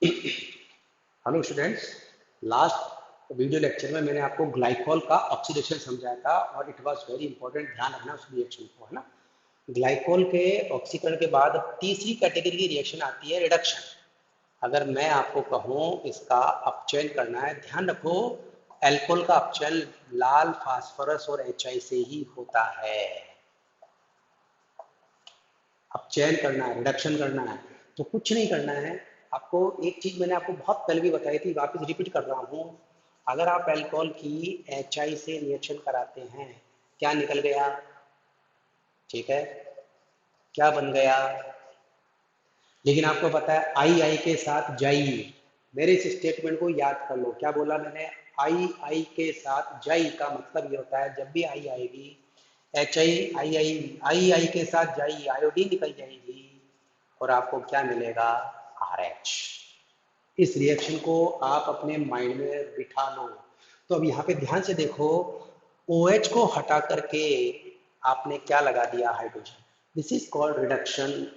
Hello students, last video lecture में मैंने आपको ग्लाइकोल का ऑक्सीडेशन समझाया था और इट वाज वेरी इंपॉर्टेंट। ध्यान रखना उस रिएक्शन को, है ना। ग्लाइकोल के ऑक्सीकरण के बाद तीसरी कैटेगरी की रिएक्शन आती है रिडक्शन। अगर मैं आपको कहूँ इसका अपचयन करना है, ध्यान रखो एल्कोहल का अपचयन लाल फास्फोरस और HI से ही होता है। अपचयन करना है, रिडक्शन करना है तो कुछ नहीं करना है आपको। एक चीज मैंने आपको बहुत पहले भी बताई थी, वापस रिपीट कर रहा हूँ। अगर आप अल्कोहल की HI से रिएक्शन कराते हैं, क्या निकल गया? ठीक है, क्या बन गया? लेकिन आपको पता है आई आई के साथ जाई। मेरे इस स्टेटमेंट को याद कर लो, क्या बोला मैंने? आई आई के साथ जाई का मतलब ये होता है जब भी आई आएगी, आई के साथ जाई, आयोडीन निकल जाएगी और आपको क्या मिलेगा? RH। इस रिएक्शन को आप अपने माइंड में बिठा लो। तो अब यहाँ पे ध्यान से देखो, OH को हटा करके आपने क्या लगा दिया? Hydrogen. This is called reduction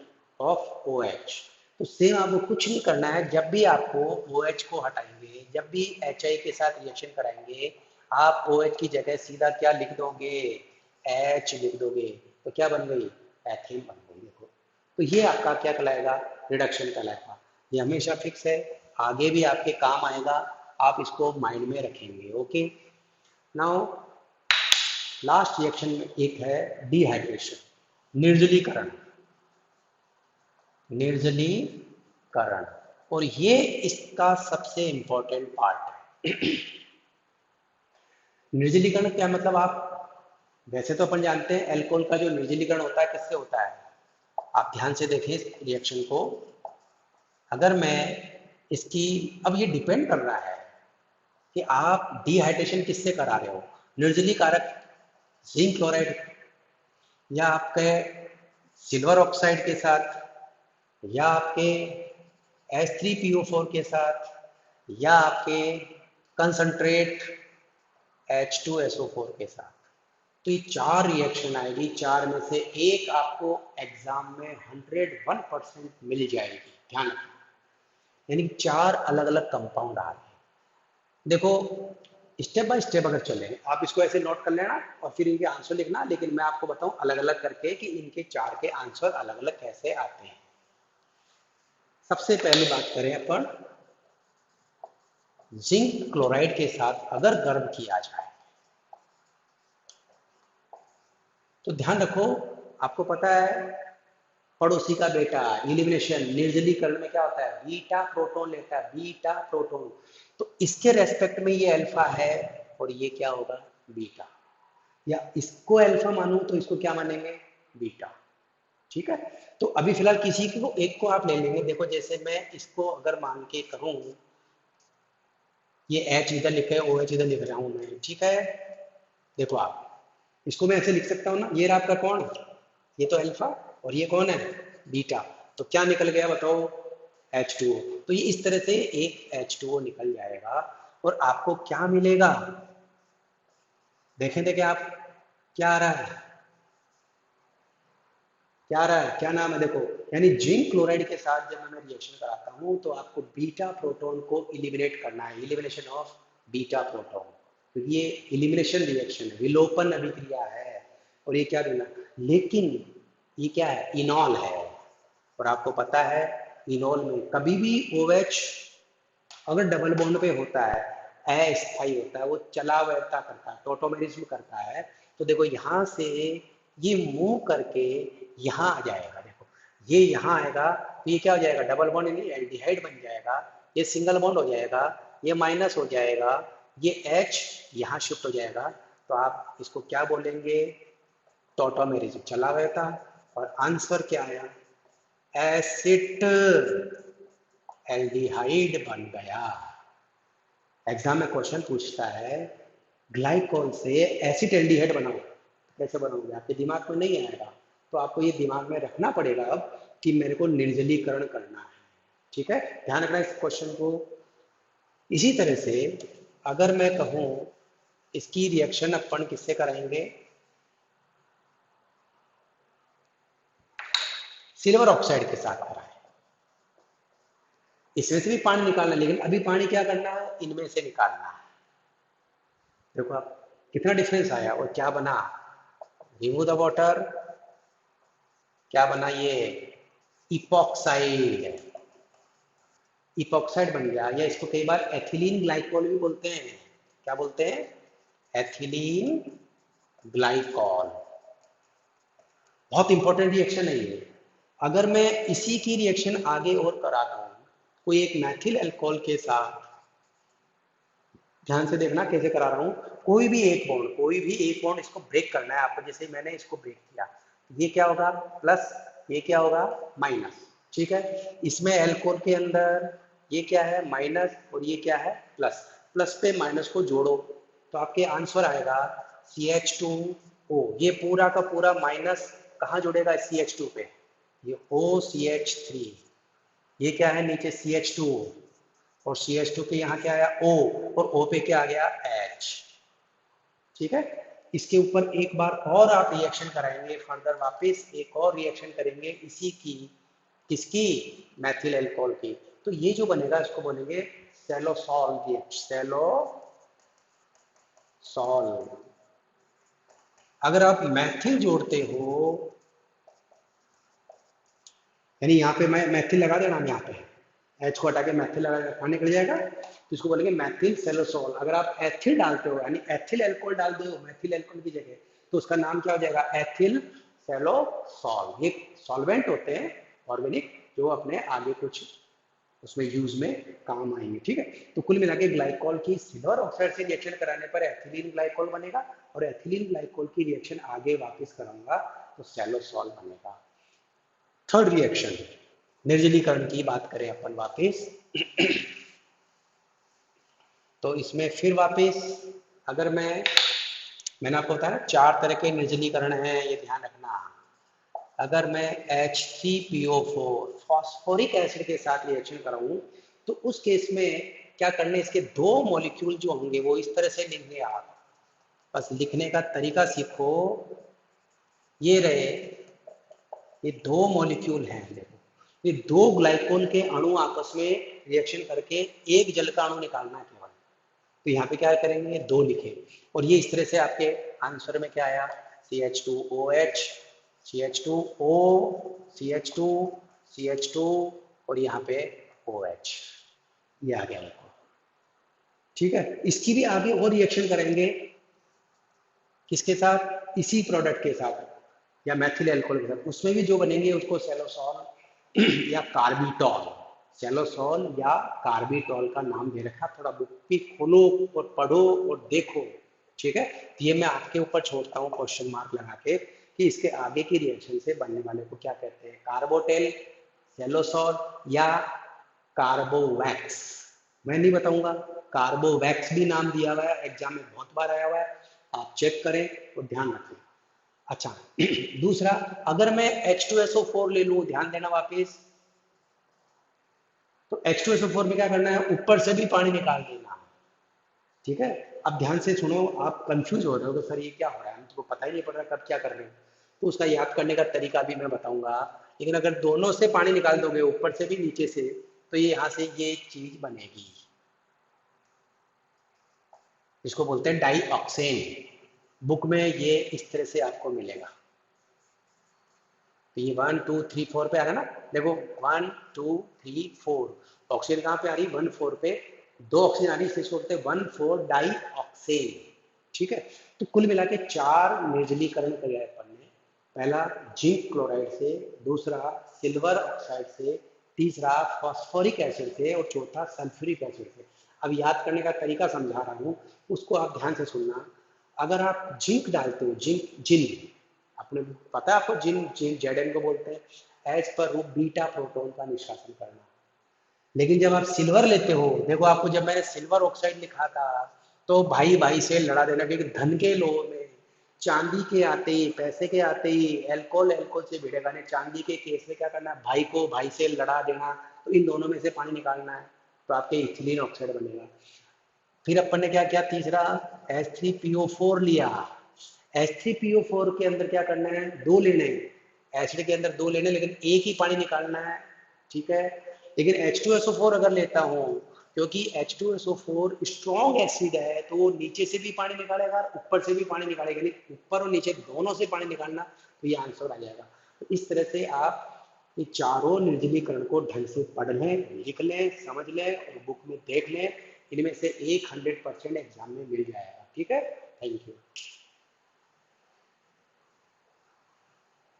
of OH। तो सेम आपको कुछ नहीं करना है, जब भी आपको OH को हटाएंगे, जब भी HI के साथ रिएक्शन कराएंगे, आप OH की जगह सीधा क्या लिख दोगे? H लिख दोगे। तो क्या बन गई? एथेन बन गई। देखो, तो ये आपका क्या कहलाएगा? रिडक्शन कहलाएगा। ये हमेशा फिक्स है, आगे भी आपके काम आएगा, आप इसको माइंड में रखेंगे। ओके, नाउ लास्ट रिएक्शन में एक है डिहाइड्रेशन, निर्जलीकरण। निर्जलीकरण, और ये इसका सबसे इंपॉर्टेंट पार्ट है। निर्जलीकरण क्या मतलब? आप वैसे तो अपन जानते हैं अल्कोहल का जो निर्जलीकरण होता है किससे होता है। आप ध्यान से देखें इस रिएक्शन को। अगर मैं इसकी, अब ये डिपेंड कर रहा है कि आप डिहाइड्रेशन किससे करा रहे हो। निर्जलीकारक जिंक क्लोराइड, या आपके सिल्वर ऑक्साइड के साथ, या आपके H3PO4 के साथ, या आपके कंसंट्रेट H2SO4 के साथ। तो ये चार रिएक्शन आएगी, चार में से एक आपको एग्जाम में 101% मिल जाएगी। ध्यान रखना, यानी चार अलग अलग कंपाउंड आ रहे हैं। देखो, स्टेप बाय स्टेप अगर चलें, आप इसको ऐसे नोट कर लेना और फिर इनके आंसर लिखना, लेकिन मैं आपको बताऊं अलग अलग करके कि इनके चार के आंसर अलग अलग कैसे आते हैं। सबसे पहले बात करें अपन जिंक क्लोराइड के साथ अगर गर्म किया जाए, तो ध्यान रखो, आपको पता है पड़ोसी का बेटा, इलिमिनेशन, निर्जलीकरण में क्या होता है? बीटा प्रोटॉन लेता है, बीटा प्रोटॉन। तो इसके रेस्पेक्ट में ये अल्फा है और ये क्या होगा? बीटा। या इसको अल्फा मानूं तो इसको क्या मानेंगे? बीटा। ठीक है, तो अभी फिलहाल किसी को एक को आप ले लेंगे। देखो, जैसे मैं इसको अगर मान के कहूं, ये H इधर लिखा है, OH इधर लिख रहा हूं मैं, ठीक है। देखो, आप इसको मैं ऐसे लिख सकता हूँ ना, ये रहा आपका कौन? ये तो अल्फा, और ये कौन है? बीटा। तो क्या निकल गया बताओ? H2O। तो ये इस तरह से एक H2O निकल जाएगा और आपको क्या मिलेगा? देखें देखें आप, क्या आ रहा है? क्या आ रहा है? क्या नाम है? देखो, यानी जिंक क्लोराइड के साथ जब मैं रिएक्शन कराता हूं तो आपको बीटा प्रोटॉन को इलिमिनेट करना है, इलिमिनेशन ऑफ बीटा प्रोटॉन। तो ये इलिमिनेशन रिएक्शन है, विलोपन अभिक्रिया है। और ये क्या देना, लेकिन ये क्या है? इनॉल है। और आपको पता है इनॉल में कभी भी OH अगर डबल बॉन्ड पे होता है, अस्थाई होता है, वो चलावता करता है, टोटोमेरिज्म करता है। तो देखो, यहाँ से ये मूव करके यहाँ आ जाएगा। देखो, ये यहाँ आएगा तो ये क्या हो जाएगा? डबल बॉन्ड यानी एल्डिहाइड बन जाएगा। ये सिंगल बॉन्ड हो जाएगा, ये माइनस हो जाएगा, ये H यहाँ शिफ्ट हो जाएगा। तो आप इसको क्या बोलेंगे? टोटोमेरिज्म, चलावता। और आंसर क्या आया? एसिड एल्डिहाइड बन गया। एग्जाम में क्वेश्चन पूछता है ग्लाइकोल से एसिटिल्डिहाइड बनाओ, कैसे बनाओगे? आपके दिमाग में नहीं आएगा। तो आपको ये दिमाग में रखना पड़ेगा अब कि मेरे को निर्जलीकरण करना है। ठीक है, ध्यान रखना इस क्वेश्चन को। इसी तरह से अगर मैं कहूं इसकी रिएक्शन अपन किससे कराएंगे? सिल्वर ऑक्साइड के साथ कराएं। इसमें से भी पानी निकालना है, लेकिन अभी पानी क्या करना है, इनमें से निकालना है। देखो आप कितना डिफरेंस आया और क्या बना, रिमूव द वाटर, क्या बना ये, इपॉक्साइड, इपॉक्साइड बन गया। या इसको कई बार एथिलीन ग्लाइकोल भी बोलते हैं। क्या बोलते हैं, एथिलीन ग्लाइकॉल। बहुत इंपॉर्टेंट रिएक्शन है ये। अगर मैं इसी की रिएक्शन आगे और कराता हूं, कोई एक मैथिल अल्कोहल के साथ, ध्यान से देखना कैसे करा रहा हूं, कोई भी एक बॉन्ड, कोई भी एक बॉन्ड इसको ब्रेक करना है आपको, जैसे मैंने इसको ब्रेक किया, ये क्या होगा प्लस, ये क्या होगा माइनस, ठीक है। इसमें अल्कोहल के अंदर ये क्या है माइनस और ये क्या है प्लस, प्लस पे माइनस को जोड़ो तो आपके आंसर आएगा CH2O। ये पूरा का पूरा माइनस कहाँ जुड़ेगा, CH2 पे, ये OCH3, ये क्या है नीचे CH2O, और CH2 के यहाँ क्या आया O, और O पे क्या आ गया H, ठीक है। इसके ऊपर एक बार और आप रिएक्शन कराएंगे, फर्दर वापस एक और रिएक्शन करेंगे इसी की, किसकी, मैथिल अल्कोहल की। तो ये जो बनेगा इसको बोलेंगे सेलोसॉल रिएक्शन, सेलोसॉल। अगर आप मैथिल जोड़ते हो, यानी यहाँ पे मैं मैथिल लगा देना, यहाँ पे एच को हटा के मैथिल लगा देना, कहाँ निकल जाएगा, तो इसको बोलेंगे मैथिल सेलोसॉल। अगर आप एथिल डालते हो, यानी एथिल अल्कोहल डाल दो मैथिल अल्कोहल की जगह, तो उसका नाम क्या हो जाएगा, एथिल सेलोसॉल। ये सॉल्वेंट होते हैं ऑर्गेनिक, जो अपने आगे कुछ उसमें यूज में काम आएंगे, ठीक है। तो कुल मिला के ग्लाइकोल की सिल्वर ऑक्साइड से रिएक्शन कराने पर एथिलीन ग्लाइकोल बनेगा, और एथिलीन ग्लाइकोल की रिएक्शन आगे वापस कराऊंगा तो सेलोसॉल बनेगा। थर्ड रिएक्शन, निर्जलीकरण की बात करें अपन वापस, तो इसमें फिर वापस, अगर मैंने आपको बताया ना 4 तरह के निर्जलीकरण हैं, ये ध्यान रखना। अगर मैं H3PO4 फॉस्फोरिक एसिड के साथ रिएक्शन कराऊं, तो उस केस में क्या करने, इसके 2 मॉलिक्यूल जो होंगे वो इस तरह से लिखने, आप बस लिखने का तरीका सीखो। ये रहे, ये 2 मॉलिक्यूल हैं, देखो ये 2 ग्लाइकोल के अणु आपस में रिएक्शन करके एक जल का अणु निकालना है केवल। तो यहाँ पे क्या करेंगे, 2 लिखे, और ये इस तरह से आपके आंसर में क्या आया, CH2OH, CH2O, CH2, CH2, और यहाँ पे OH, ये आ गया देखो, ठीक है। इसकी भी आगे और रिएक्शन करेंगे, किसके साथ, इसी प्रोडक्ट के साथ या मैथिल अल्कोहल के साथ, उसमें भी जो बनेंगे उसको सेलोसॉल या कार्बिटॉल, सेलोसॉल या कार्बिटॉल का नाम दे रखा। थोड़ा बुक भी खोलो और पढ़ो और देखो, ठीक है। तो ये मैं आपके ऊपर छोड़ता हूँ क्वेश्चन मार्क लगा के, कि इसके आगे की रिएक्शन से बनने वाले को क्या कहते हैं, कार्बोटेल, सेलोसॉल या कार्बोवैक्स। मैं नहीं बताऊंगा, कार्बोवैक्स भी नाम दिया हुआ है, एग्जाम में बहुत बार आया हुआ है, आप चेक करें और ध्यान रखें। अच्छा दूसरा, अगर मैं H2SO4 ले लूं, ध्यान देना वापिस, तो H2SO4 में क्या करना है, ऊपर से भी पानी निकाल देना, ठीक है। अब ध्यान से सुनो, आप कंफ्यूज हो रहे हो कि सर ये क्या हो रहा है, हमको पता ही नहीं पड़ रहा कब क्या कर रहे हैं, तो उसका याद करने का तरीका भी मैं बताऊंगा। लेकिन अगर दोनों से पानी निकाल दोगे, ऊपर से भी नीचे से, तो ये यहाँ से ये चीज बनेगी, इसको बोलते हैं डाइऑक्सेन। बुक में ये इस तरह से आपको मिलेगा। तो ये 1 2 3 4 पे आ रहा है ना, देखो 1 2 3 4, ऑक्सीजन कहाँ पे आ रही, 1 4 पे 2 ऑक्सीजन आ रही, इसे बोलते हैं 1 4 डाइऑक्सेन, ठीक है। तो कुल मिला के 4 निर्जलीकरण किया है अपन ने। पहला जिंक क्लोराइड से, दूसरा सिल्वर ऑक्साइड से, तीसरा फॉस्फोरिक एसिड से, और चौथा सल्फ्यूरिक एसिड से। अब याद करने का तरीका समझा रहा हूँ, उसको आप ध्यान से सुनना। अगर आप जिंक डालते हो, जिन आपने पता है आपको, जिन जेडन को बोलते हैं, एज पर रूप बीटा प्रोटॉन का निष्कासन करना। लेकिन जब आप सिल्वर लेते हो, देखो आपको जब मैंने सिल्वर ऑक्साइड लिखा था, तो भाई भाई से लड़ा देना, क्योंकि धन के लोभ में, चांदी के आते ही, पैसे के आते ही एल्कोहल से भिड़ेगा नहीं। चांदी के केस में क्या करना है, भाई को भाई से लड़ा देना, तो इन दोनों में से पानी निकालना है, तो आपके इथिलीन ऑक्साइड बनेगा। फिर अपन ने क्या किया, तीसरा H3PO4 लिया। H3PO4 के अंदर क्या करना है, 2 लेने, एसिड के अंदर 2 लेने, लेकिन एक ही पानी निकालना है, ठीक है। लेकिन H2SO4 अगर लेता हूँ, क्योंकि H2SO4 स्ट्रॉन्ग एसिड है, तो वो नीचे से भी पानी निकालेगा और ऊपर से भी पानी निकालेगा, यानी ऊपर और नीचे दोनों से पानी निकालना, तो ये आंसर आ जाएगा। तो इस तरह से आप ये चारों निर्जलीकरण को ढंग से पढ़ लें, लिख लें, समझ लें और बुक में देख लें। इनमें से एक 100% एग्जाम में मिल जाएगा। ठीक है, थैंक यू।